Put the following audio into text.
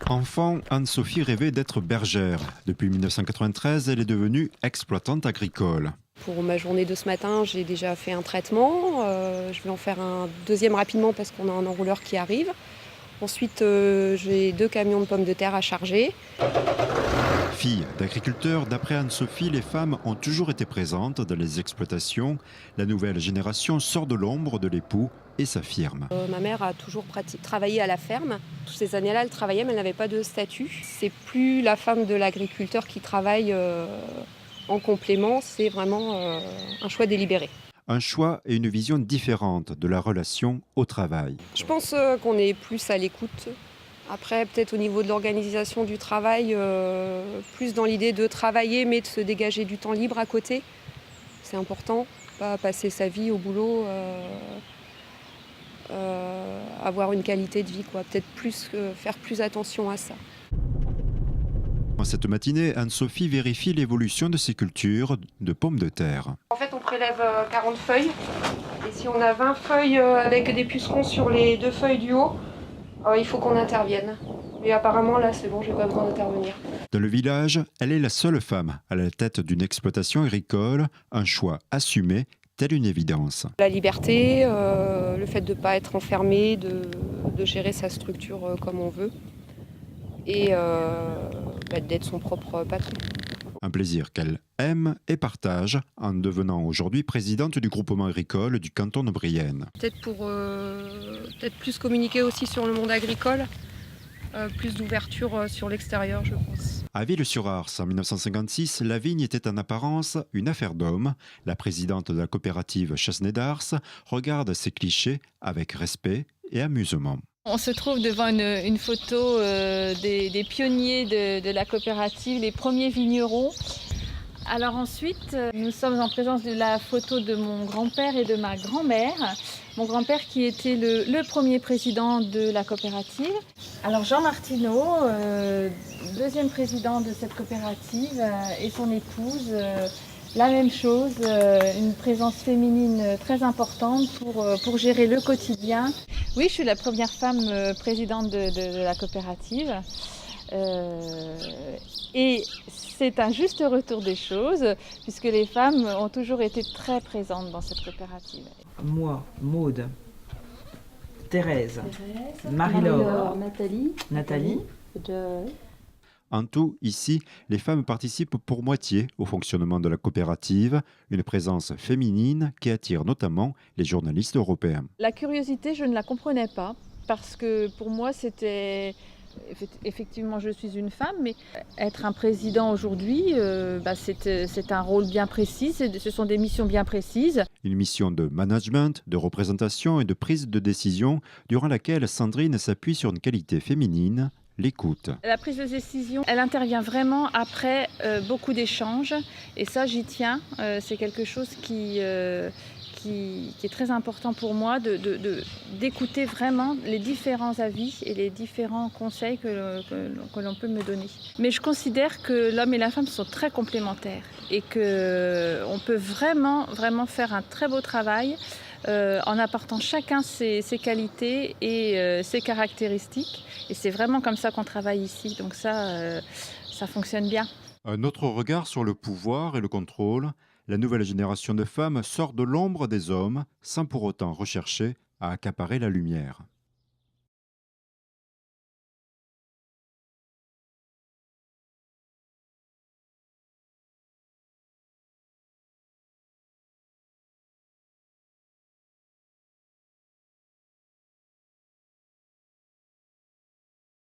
Enfant, Anne-Sophie rêvait d'être bergère. Depuis 1993, elle est devenue exploitante agricole. Pour ma journée de ce matin, j'ai déjà fait un traitement. Je vais en faire un deuxième rapidement parce qu'on a un enrouleur qui arrive. Ensuite, j'ai 2 camions de pommes de terre à charger. Fille d'agriculteur, d'après Anne-Sophie, les femmes ont toujours été présentes dans les exploitations. La nouvelle génération sort de l'ombre de l'époux et s'affirme. Ma mère a toujours travaillé à la ferme. Toutes ces années-là, elle travaillait, mais elle n'avait pas de statut. C'est plus la femme de l'agriculteur qui travaille en complément, c'est vraiment un choix délibéré. Un choix et une vision différente de la relation au travail. Je pense qu'on est plus à l'écoute. Après, peut-être au niveau de l'organisation du travail, plus dans l'idée de travailler, mais de se dégager du temps libre à côté. C'est important, pas passer sa vie au boulot, avoir une qualité de vie, quoi. Peut-être faire plus attention à ça. Cette matinée, Anne-Sophie vérifie l'évolution de ses cultures de pommes de terre. En fait, on prélève 40 feuilles. Et si on a 20 feuilles avec des pucerons sur les 2 feuilles du haut, il faut qu'on intervienne. Mais apparemment, là, c'est bon, j'ai pas besoin d'intervenir. Dans le village, elle est la seule femme à la tête d'une exploitation agricole, un choix assumé, telle une évidence. La liberté, le fait de ne pas être enfermé, de gérer sa structure comme on veut et d'être son propre patron. Un plaisir qu'elle aime et partage en devenant aujourd'hui présidente du groupement agricole du canton de Brienne. Peut-être pour plus communiquer aussi sur le monde agricole, plus d'ouverture sur l'extérieur, je pense. À Ville-sur-Ars, en 1956, la vigne était en apparence une affaire d'hommes. La présidente de la coopérative Chassenay d'Ars regarde ces clichés avec respect et amusement. On se trouve devant une photo des pionniers de la coopérative, les premiers vignerons. Alors ensuite, nous sommes en présence de la photo de mon grand-père et de ma grand-mère. Mon grand-père qui était le premier président de la coopérative. Alors Jean Martineau, deuxième président de cette coopérative, et son épouse, la même chose, une présence féminine très importante pour gérer le quotidien. Oui, je suis la première femme présidente de la coopérative. Et c'est un juste retour des choses, puisque les femmes ont toujours été très présentes dans cette coopérative. Moi, Maude, Thérèse, Marie-Laure, Nathalie. En tout, ici, les femmes participent pour moitié au fonctionnement de la coopérative, une présence féminine qui attire notamment les journalistes européens. La curiosité, je ne la comprenais pas, parce que pour moi, c'était... Effectivement, je suis une femme, mais être un président aujourd'hui, c'est un rôle bien précis, ce sont des missions bien précises. Une mission de management, de représentation et de prise de décision, durant laquelle Sandrine s'appuie sur une qualité féminine, l'écoute. La prise de décision, elle intervient vraiment après beaucoup d'échanges, et ça, j'y tiens. C'est quelque chose qui est très important pour moi, d'écouter vraiment les différents avis et les différents conseils que l'on peut me donner. Mais je considère que l'homme et la femme sont très complémentaires et qu'on peut vraiment faire un très beau travail en apportant chacun ses qualités et ses caractéristiques. Et c'est vraiment comme ça qu'on travaille ici, donc ça fonctionne bien. Un autre regard sur le pouvoir et le contrôle. La nouvelle génération de femmes sort de l'ombre des hommes sans pour autant rechercher à accaparer la lumière.